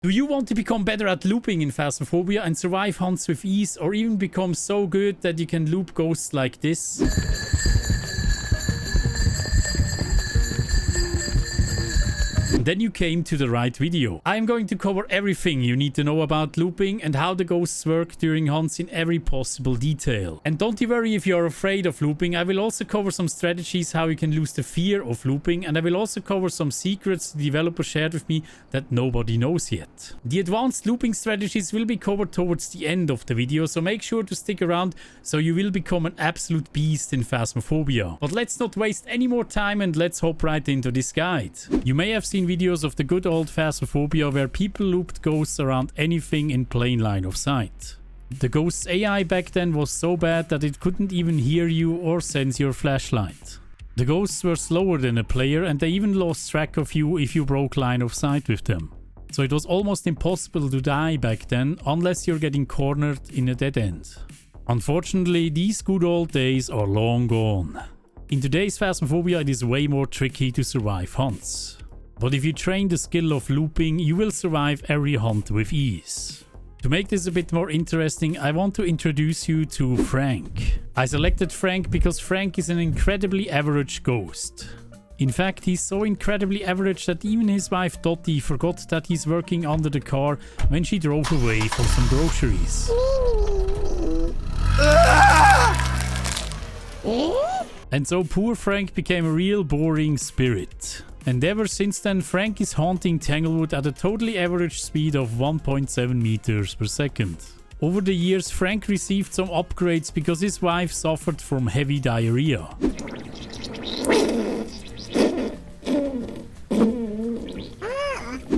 Do you want to become better at looping in Phasmophobia and survive hunts with ease, or even become so good that you can loop ghosts like this? Then you came to the right video. I am going to cover everything you need to know about looping and how the ghosts work during hunts in every possible detail. And don't you worry if you're afraid of looping, I will also cover some strategies how you can lose the fear of looping, and I will also cover some secrets the developer shared with me that nobody knows yet. The advanced looping strategies will be covered towards the end of the video, so make sure to stick around so you will become an absolute beast in Phasmophobia. But let's not waste any more time and let's hop right into this guide. You may have seen videos of the good old Phasmophobia where people looped ghosts around anything in plain line of sight. The ghost's AI back then was so bad that it couldn't even hear you or sense your flashlight. The ghosts were slower than a player and they even lost track of you if you broke line of sight with them. So it was almost impossible to die back then unless you're getting cornered in a dead end. Unfortunately, these good old days are long gone. In today's Phasmophobia, it is way more tricky to survive hunts. But if you train the skill of looping, you will survive every hunt with ease. To make this a bit more interesting, I want to introduce you to Frank. I selected Frank because Frank is an incredibly average ghost. In fact, he's so incredibly average that even his wife Dottie forgot that he's working under the car when she drove away for some groceries. And so poor Frank became a real boring spirit. And ever since then, Frank is haunting Tanglewood at a totally average speed of 1.7 meters per second. Over the years, Frank received some upgrades because his wife suffered from heavy diarrhea.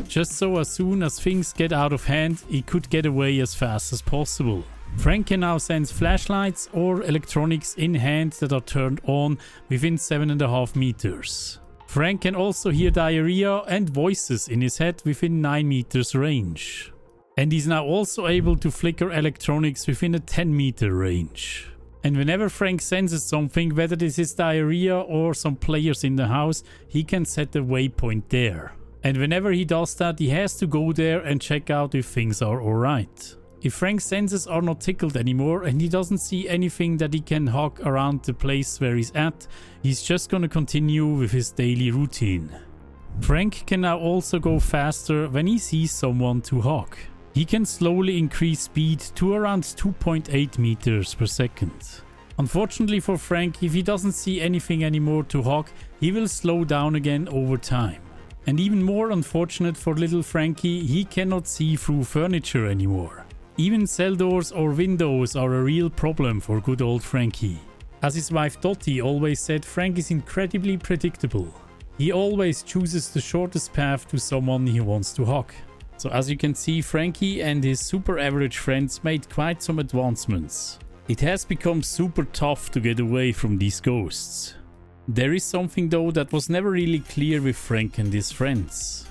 Just so as soon as things get out of hand, he could get away as fast as possible. Frank can now sense flashlights or electronics in hand that are turned on within 7.5 meters. Frank can also hear diarrhea and voices in his head within 9 meters range. And he's now also able to flicker electronics within a 10 meter range. And whenever Frank senses something, whether this is diarrhea or some players in the house, he can set a waypoint there. And whenever he does that, he has to go there and check out if things are alright. If Frank's senses are not tickled anymore and he doesn't see anything that he can hawk around the place where he's at, he's just gonna continue with his daily routine. Frank can now also go faster when he sees someone to hawk. He can slowly increase speed to around 2.8 meters per second. Unfortunately for Frank, if he doesn't see anything anymore to hawk, he will slow down again over time. And even more unfortunate for little Frankie, he cannot see through furniture anymore. Even cell doors or windows are a real problem for good old Frankie. As his wife Dottie always said, Frank is incredibly predictable. He always chooses the shortest path to someone he wants to hawk. So as you can see, Frankie and his super average friends made quite some advancements. It has become super tough to get away from these ghosts. There is something though that was never really clear with Frank and his friends.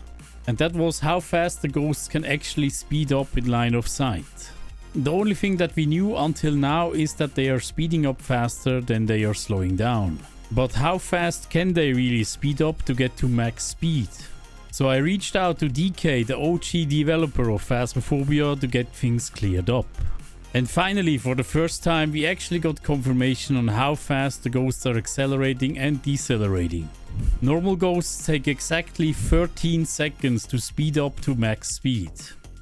And that was how fast the ghosts can actually speed up in line of sight. The only thing that we knew until now is that they are speeding up faster than they are slowing down. But how fast can they really speed up to get to max speed? So I reached out to DK, the OG developer of Phasmophobia, to get things cleared up. And finally, for the first time, we actually got confirmation on how fast the ghosts are accelerating and decelerating. Normal ghosts take exactly 13 seconds to speed up to max speed.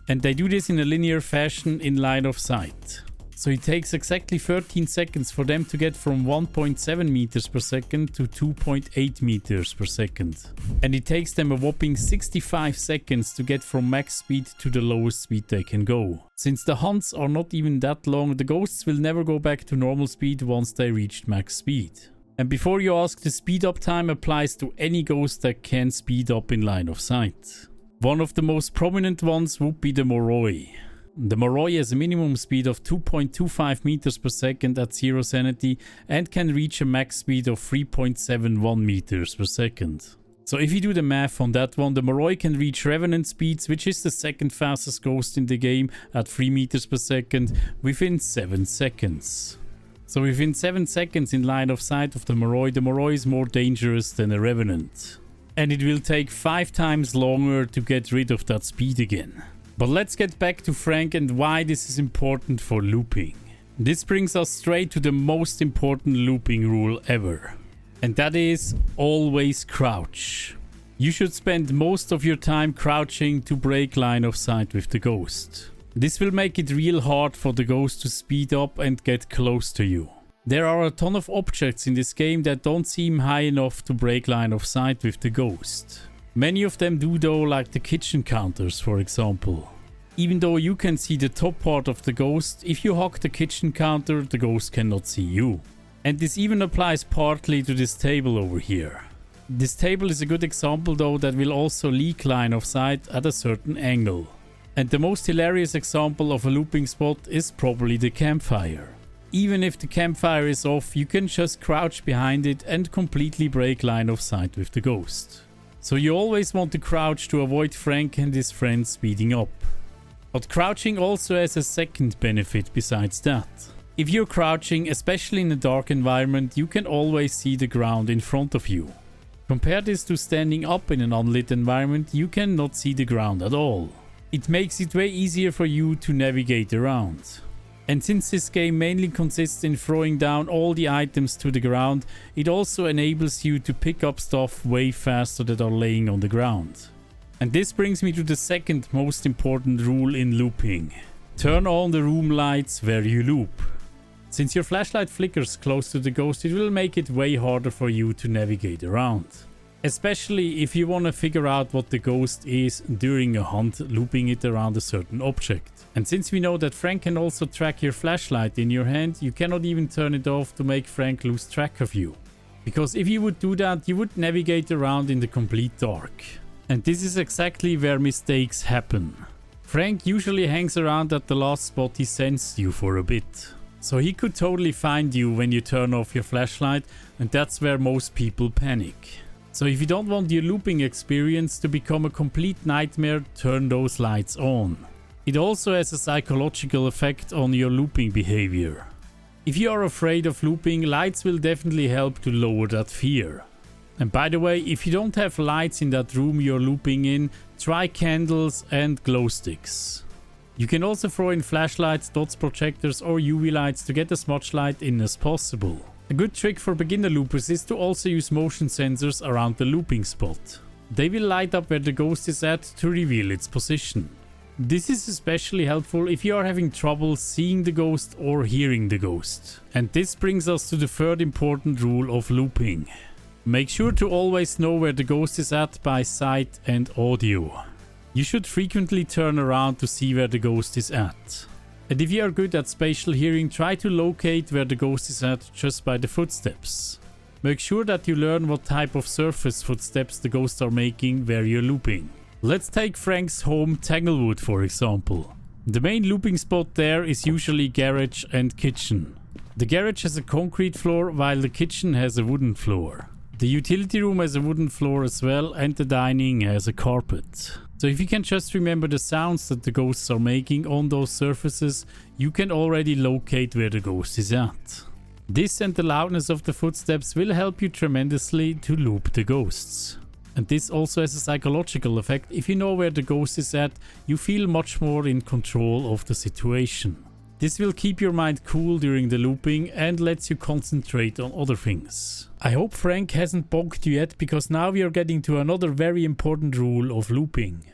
And they do this in a linear fashion in line of sight. So it takes exactly 13 seconds for them to get from 1.7 meters per second to 2.8 meters per second. And it takes them a whopping 65 seconds to get from max speed to the lowest speed they can go. Since the hunts are not even that long, the ghosts will never go back to normal speed once they reach max speed. And before you ask, the speed up time applies to any ghost that can speed up in line of sight. One of the most prominent ones would be the Moroi. The Moroi has a minimum speed of 2.25 meters per second at 0 sanity and can reach a max speed of 3.71 meters per second. So if you do the math on that one, the Moroi can reach Revenant speeds, which is the second fastest ghost in the game, at 3 meters per second within 7 seconds. So within 7 seconds in line of sight of the Moroi is more dangerous than a Revenant. And it will take 5 times longer to get rid of that speed again. But let's get back to Frank and why this is important for looping. This brings us straight to the most important looping rule ever. And that is always crouch. You should spend most of your time crouching to break line of sight with the ghost. This will make it real hard for the ghost to speed up and get close to you. There are a ton of objects in this game that don't seem high enough to break line of sight with the ghost. Many of them do though, like the kitchen counters for example. Even though you can see the top part of the ghost, if you hug the kitchen counter, the ghost cannot see you. And this even applies partly to this table over here. This table is a good example though that will also leak line of sight at a certain angle. And the most hilarious example of a looping spot is probably the campfire. Even if the campfire is off, you can just crouch behind it and completely break line of sight with the ghost. So you always want to crouch to avoid Frank and his friends speeding up. But crouching also has a second benefit besides that. If you're crouching, especially in a dark environment, you can always see the ground in front of you. Compare this to standing up in an unlit environment, you cannot see the ground at all. It makes it way easier for you to navigate around. And since this game mainly consists in throwing down all the items to the ground, it also enables you to pick up stuff way faster that are laying on the ground. And this brings me to the second most important rule in looping. Turn on the room lights where you loop. Since your flashlight flickers close to the ghost, it will make it way harder for you to navigate around. Especially if you want to figure out what the ghost is during a hunt, looping it around a certain object. And since we know that Frank can also track your flashlight in your hand, you cannot even turn it off to make Frank lose track of you. Because if you would do that, you would navigate around in the complete dark. And this is exactly where mistakes happen. Frank usually hangs around at the last spot he sensed you for a bit. So he could totally find you when you turn off your flashlight, and that's where most people panic. So if you don't want your looping experience to become a complete nightmare, turn those lights on. It also has a psychological effect on your looping behavior. If you are afraid of looping, lights will definitely help to lower that fear. And by the way, if you don't have lights in that room you're looping in, try candles and glow sticks. You can also throw in flashlights, dots projectors or UV lights to get as much light in as possible. A good trick for beginner loopers is to also use motion sensors around the looping spot. They will light up where the ghost is at to reveal its position. This is especially helpful if you are having trouble seeing the ghost or hearing the ghost. And this brings us to the third important rule of looping. Make sure to always know where the ghost is at by sight and audio. You should frequently turn around to see where the ghost is at. And if you are good at spatial hearing, try to locate where the ghost is at just by the footsteps. Make sure that you learn what type of surface footsteps the ghosts are making where you're looping. Let's take Frank's home Tanglewood for example. The main looping spot there is usually garage and kitchen. The garage has a concrete floor while the kitchen has a wooden floor. The utility room has a wooden floor as well, and the dining has a carpet. So if you can just remember the sounds that the ghosts are making on those surfaces, you can already locate where the ghost is at. This and the loudness of the footsteps will help you tremendously to loop the ghosts. And this also has a psychological effect. If you know where the ghost is at, you feel much more in control of the situation. This will keep your mind cool during the looping and lets you concentrate on other things. I hope Frank hasn't bogged you yet, because now we are getting to another very important rule of looping.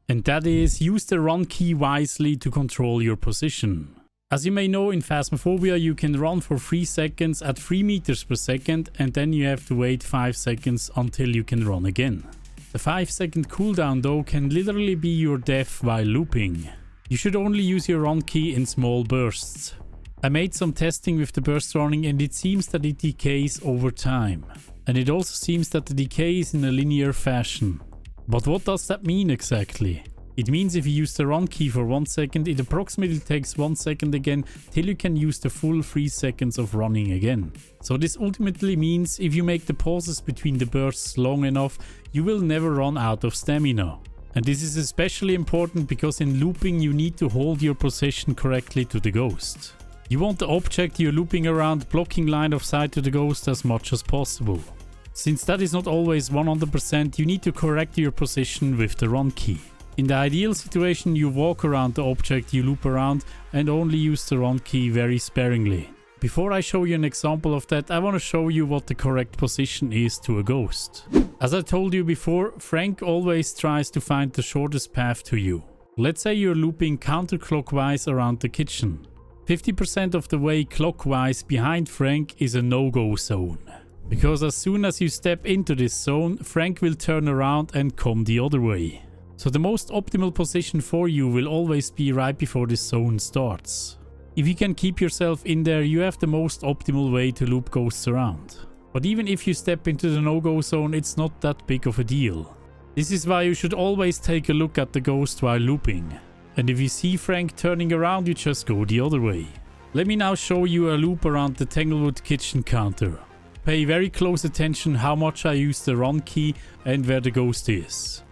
And that is, use the run key wisely to control your position. As you may know, in Phasmophobia you can run for 3 seconds at 3 meters per second, and then you have to wait 5 seconds until you can run again. The 5-second cooldown though can literally be your death while looping. You should only use your run key in small bursts. I made some testing with the burst running and it seems that it decays over time. And it also seems that the decay is in a linear fashion. But what does that mean exactly? It means if you use the run key for 1 second, it approximately takes 1 second again till you can use the full 3 seconds of running again. So this ultimately means if you make the pauses between the bursts long enough, you will never run out of stamina. And this is especially important because in looping you need to hold your position correctly to the ghost. You want the object you're looping around blocking line of sight to the ghost as much as possible. Since that is not always 100%, you need to correct your position with the run key. In the ideal situation, you walk around the object you loop around and only use the run key very sparingly. Before I show you an example of that, I want to show you what the correct position is to a ghost. As I told you before, Frank always tries to find the shortest path to you. Let's say you're looping counterclockwise around the kitchen. 50% of the way clockwise behind Frank is a no-go zone. Because as soon as you step into this zone, Frank will turn around and come the other way. So the most optimal position for you will always be right before this zone starts. If you can keep yourself in there, you have the most optimal way to loop ghosts around. But even if you step into the no-go zone, it's not that big of a deal. This is why you should always take a look at the ghost while looping. And if you see Frank turning around, you just go the other way. Let me now show you a loop around the Tanglewood kitchen counter. Pay very close attention how much I use the run key and where the ghost is.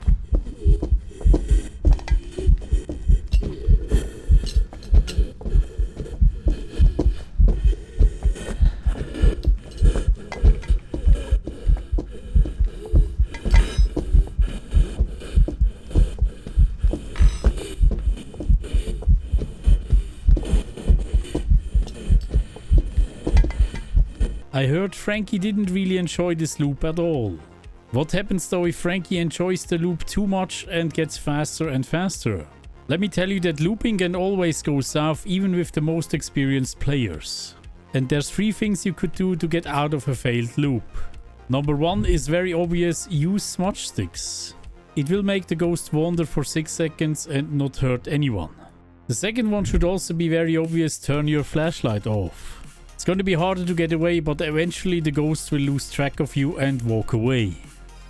I heard Frankie didn't really enjoy this loop at all. What happens though if Frankie enjoys the loop too much and gets faster and faster? Let me tell you that looping can always go south even with the most experienced players. And there's 3 things you could do to get out of a failed loop. Number 1 is very obvious: use smudge sticks. It will make the ghost wander for 6 seconds and not hurt anyone. The second one should also be very obvious: turn your flashlight off. It's going to be harder to get away, but eventually the ghost will lose track of you and walk away.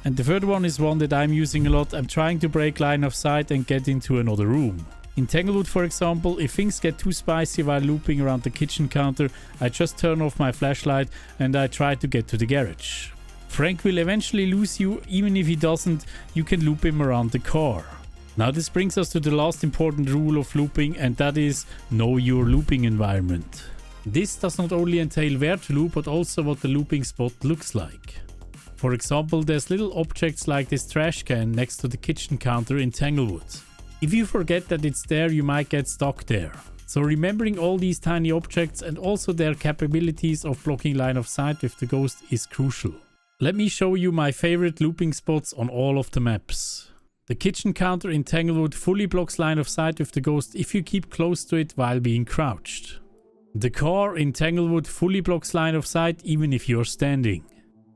And the third one is one that I'm using a lot. I'm trying to break line of sight and get into another room. In Tanglewood, for example, if things get too spicy while looping around the kitchen counter, I just turn off my flashlight and I try to get to the garage. Frank will eventually lose you. Even if he doesn't, you can loop him around the car. Now this brings us to the last important rule of looping, and that is know your looping environment. This does not only entail where to loop, but also what the looping spot looks like. For example, there's little objects like this trash can next to the kitchen counter in Tanglewood. If you forget that it's there, you might get stuck there. So remembering all these tiny objects and also their capabilities of blocking line of sight with the ghost is crucial. Let me show you my favorite looping spots on all of the maps. The kitchen counter in Tanglewood fully blocks line of sight with the ghost if you keep close to it while being crouched. The car in Tanglewood fully blocks line of sight even if you're standing.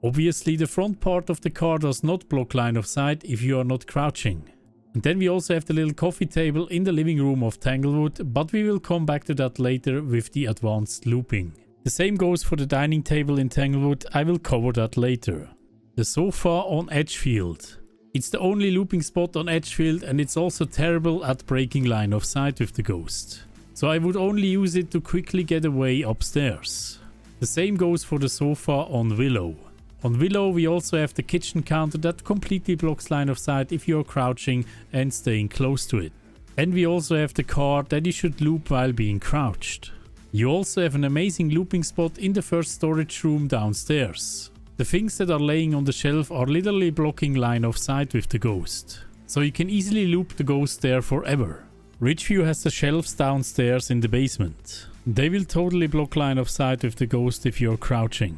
Obviously the front part of the car does not block line of sight if you are not crouching. And then we also have the little coffee table in the living room of Tanglewood, but we will come back to that later with the advanced looping. The same goes for the dining table in Tanglewood. I will cover that later. The sofa on Edgefield. It's the only looping spot on Edgefield, and it's also terrible at breaking line of sight with the ghost. So I would only use it to quickly get away upstairs. The same goes for the sofa on Willow. On Willow we also have the kitchen counter that completely blocks line of sight if you're crouching and staying close to it. And we also have the car that you should loop while being crouched. You also have an amazing looping spot in the first storage room downstairs. The things that are laying on the shelf are literally blocking line of sight with the ghost. So you can easily loop the ghost there forever. Ridgeview has the shelves downstairs in the basement. They will totally block line of sight with the ghost if you're crouching.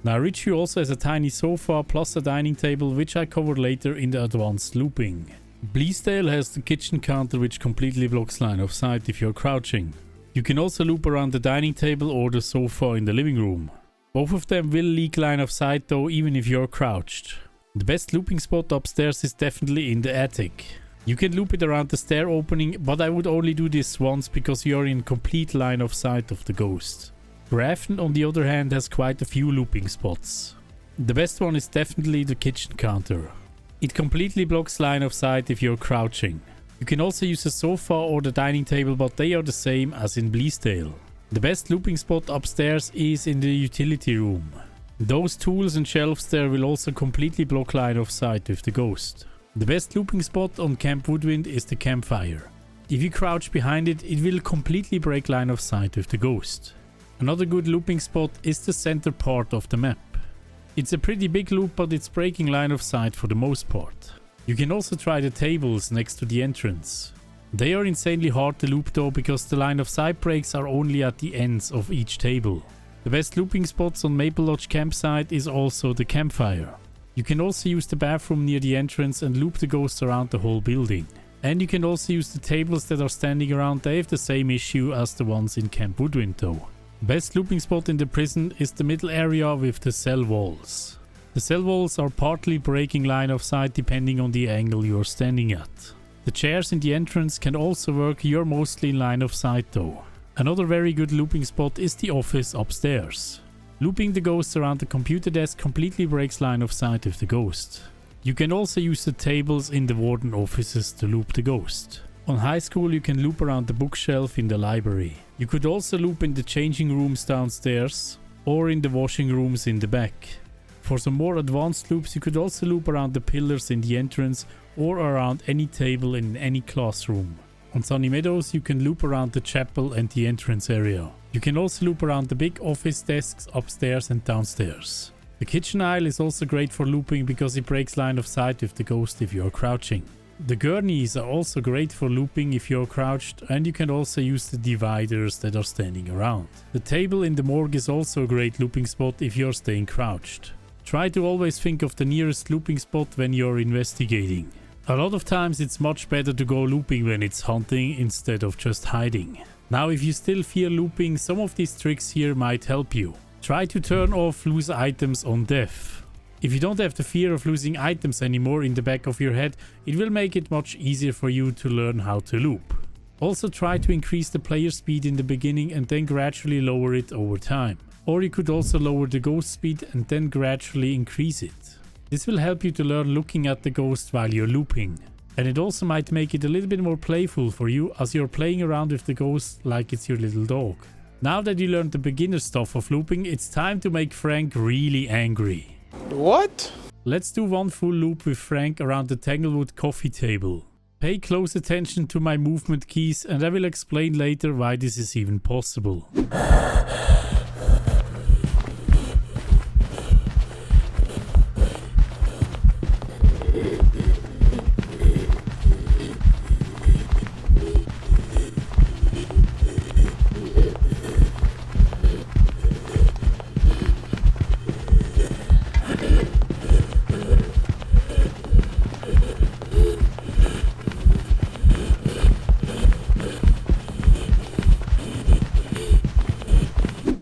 Now Ridgeview also has a tiny sofa plus a dining table, which I cover later in the advanced looping. Bleasdale has the kitchen counter which completely blocks line of sight if you're crouching. You can also loop around the dining table or the sofa in the living room. Both of them will leak line of sight though, even if you're crouched. The best looping spot upstairs is definitely in the attic. You can loop it around the stair opening, but I would only do this once because you're in complete line of sight of the ghost. Grafton on the other hand has quite a few looping spots. The best one is definitely the kitchen counter. It completely blocks line of sight if you're crouching. You can also use the sofa or the dining table, but they are the same as in Bleasdale. The best looping spot upstairs is in the utility room. Those tools and shelves there will also completely block line of sight with the ghost. The best looping spot on Camp Woodwind is the campfire. If you crouch behind it, it will completely break line of sight with the ghost. Another good looping spot is the center part of the map. It's a pretty big loop, but it's breaking line of sight for the most part. You can also try the tables next to the entrance. They are insanely hard to loop though, because the line of sight breaks are only at the ends of each table. The best looping spots on Maple Lodge campsite is also the campfire. You can also use the bathroom near the entrance and loop the ghosts around the whole building. And you can also use the tables that are standing around. They have the same issue as the ones in Camp Woodwind though. Best looping spot in the prison is the middle area with the cell walls. The cell walls are partly breaking line of sight depending on the angle you're standing at. The chairs in the entrance can also work, you're mostly in line of sight though. Another very good looping spot is the office upstairs. Looping the ghosts around the computer desk completely breaks line of sight with the ghost. You can also use the tables in the warden offices to loop the ghost. On high school you can loop around the bookshelf in the library. You could also loop in the changing rooms downstairs or in the washing rooms in the back. For some more advanced loops you could also loop around the pillars in the entrance or around any table in any classroom. On Sunny Meadows you can loop around the chapel and the entrance area. You can also loop around the big office desks upstairs and downstairs. The kitchen aisle is also great for looping because it breaks line of sight with the ghost if you are crouching. The gurneys are also great for looping if you're crouched, and you can also use the dividers that are standing around. The table in the morgue is also a great looping spot if you're staying crouched. Try to always think of the nearest looping spot when you're investigating. A lot of times it's much better to go looping when it's hunting instead of just hiding. Now if you still fear looping, some of these tricks here might help you. Try to turn off lose items on death. If you don't have the fear of losing items anymore in the back of your head, it will make it much easier for you to learn how to loop. Also try to increase the player speed in the beginning and then gradually lower it over time. Or you could also lower the ghost speed and then gradually increase it. This will help you to learn looking at the ghost while you're looping. And it also might make it a little bit more playful for you as you're playing around with the ghost like it's your little dog. Now that you learned the beginner stuff of looping, it's time to make Frank really angry. What? Let's do one full loop with Frank around the Tanglewood coffee table. Pay close attention to my movement keys and I will explain later why this is even possible.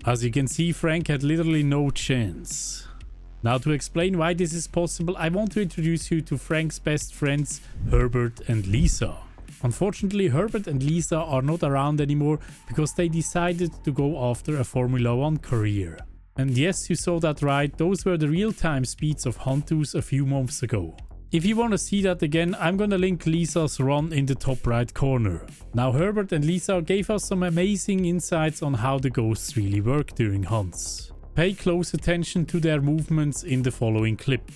As you can see, Frank had literally no chance. Now to explain why this is possible, I want to introduce you to Frank's best friends, Herbert and Lisa. Unfortunately, Herbert and Lisa are not around anymore because they decided to go after a Formula 1 career. And yes, you saw that right, those were the real-time speeds of Hunters a few months ago. If you want to see that again, I'm gonna link Lisa's run in the top right corner. Now Herbert and Lisa gave us some amazing insights on how the ghosts really work during hunts. Pay close attention to their movements in the following clip.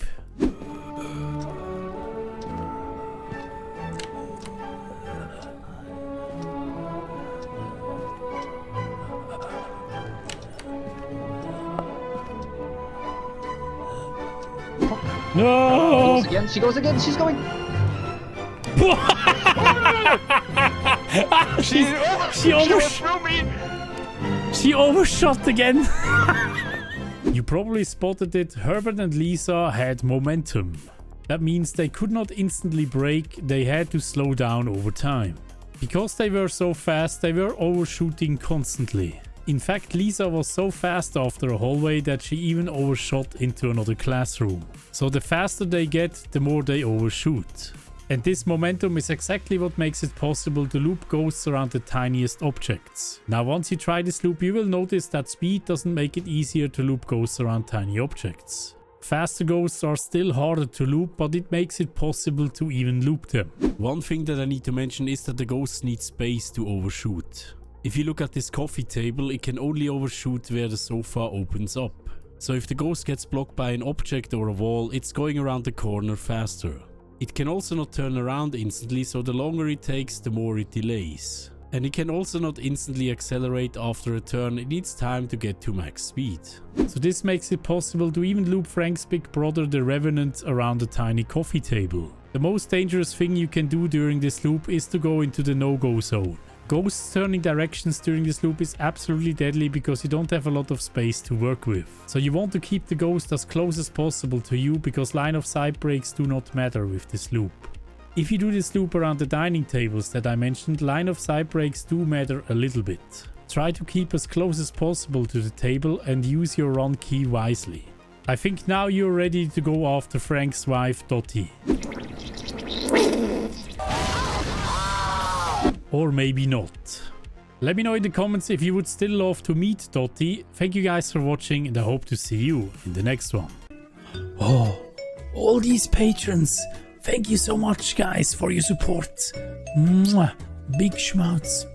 No! She goes again, she's going! She overshot again! You probably spotted it, Herbert and Lisa had momentum. That means they could not instantly brake, they had to slow down over time. Because they were so fast, they were overshooting constantly. In fact, Lisa was so fast after a hallway that she even overshot into another classroom. So the faster they get, the more they overshoot. And this momentum is exactly what makes it possible to loop ghosts around the tiniest objects. Now once you try this loop, you will notice that speed doesn't make it easier to loop ghosts around tiny objects. Faster ghosts are still harder to loop, but it makes it possible to even loop them. One thing that I need to mention is that the ghosts need space to overshoot. If you look at this coffee table, it can only overshoot where the sofa opens up. So if the ghost gets blocked by an object or a wall, it's going around the corner faster. It can also not turn around instantly, so the longer it takes, the more it delays. And it can also not instantly accelerate after a turn, it needs time to get to max speed. So this makes it possible to even loop Frank's big brother the Revenant around a tiny coffee table. The most dangerous thing you can do during this loop is to go into the no-go zone. Ghosts turning directions during this loop is absolutely deadly because you don't have a lot of space to work with. So you want to keep the ghost as close as possible to you because line of sight breaks do not matter with this loop. If you do this loop around the dining tables that I mentioned, line of sight breaks do matter a little bit. Try to keep as close as possible to the table and use your run key wisely. I think now you're ready to go after Frank's wife Dottie. Or maybe not. Let me know in the comments if you would still love to meet Dottie. Thank you guys for watching and I hope to see you in the next one. Oh, all these patrons. Thank you so much, guys, for your support. Mwah. Big schmouts.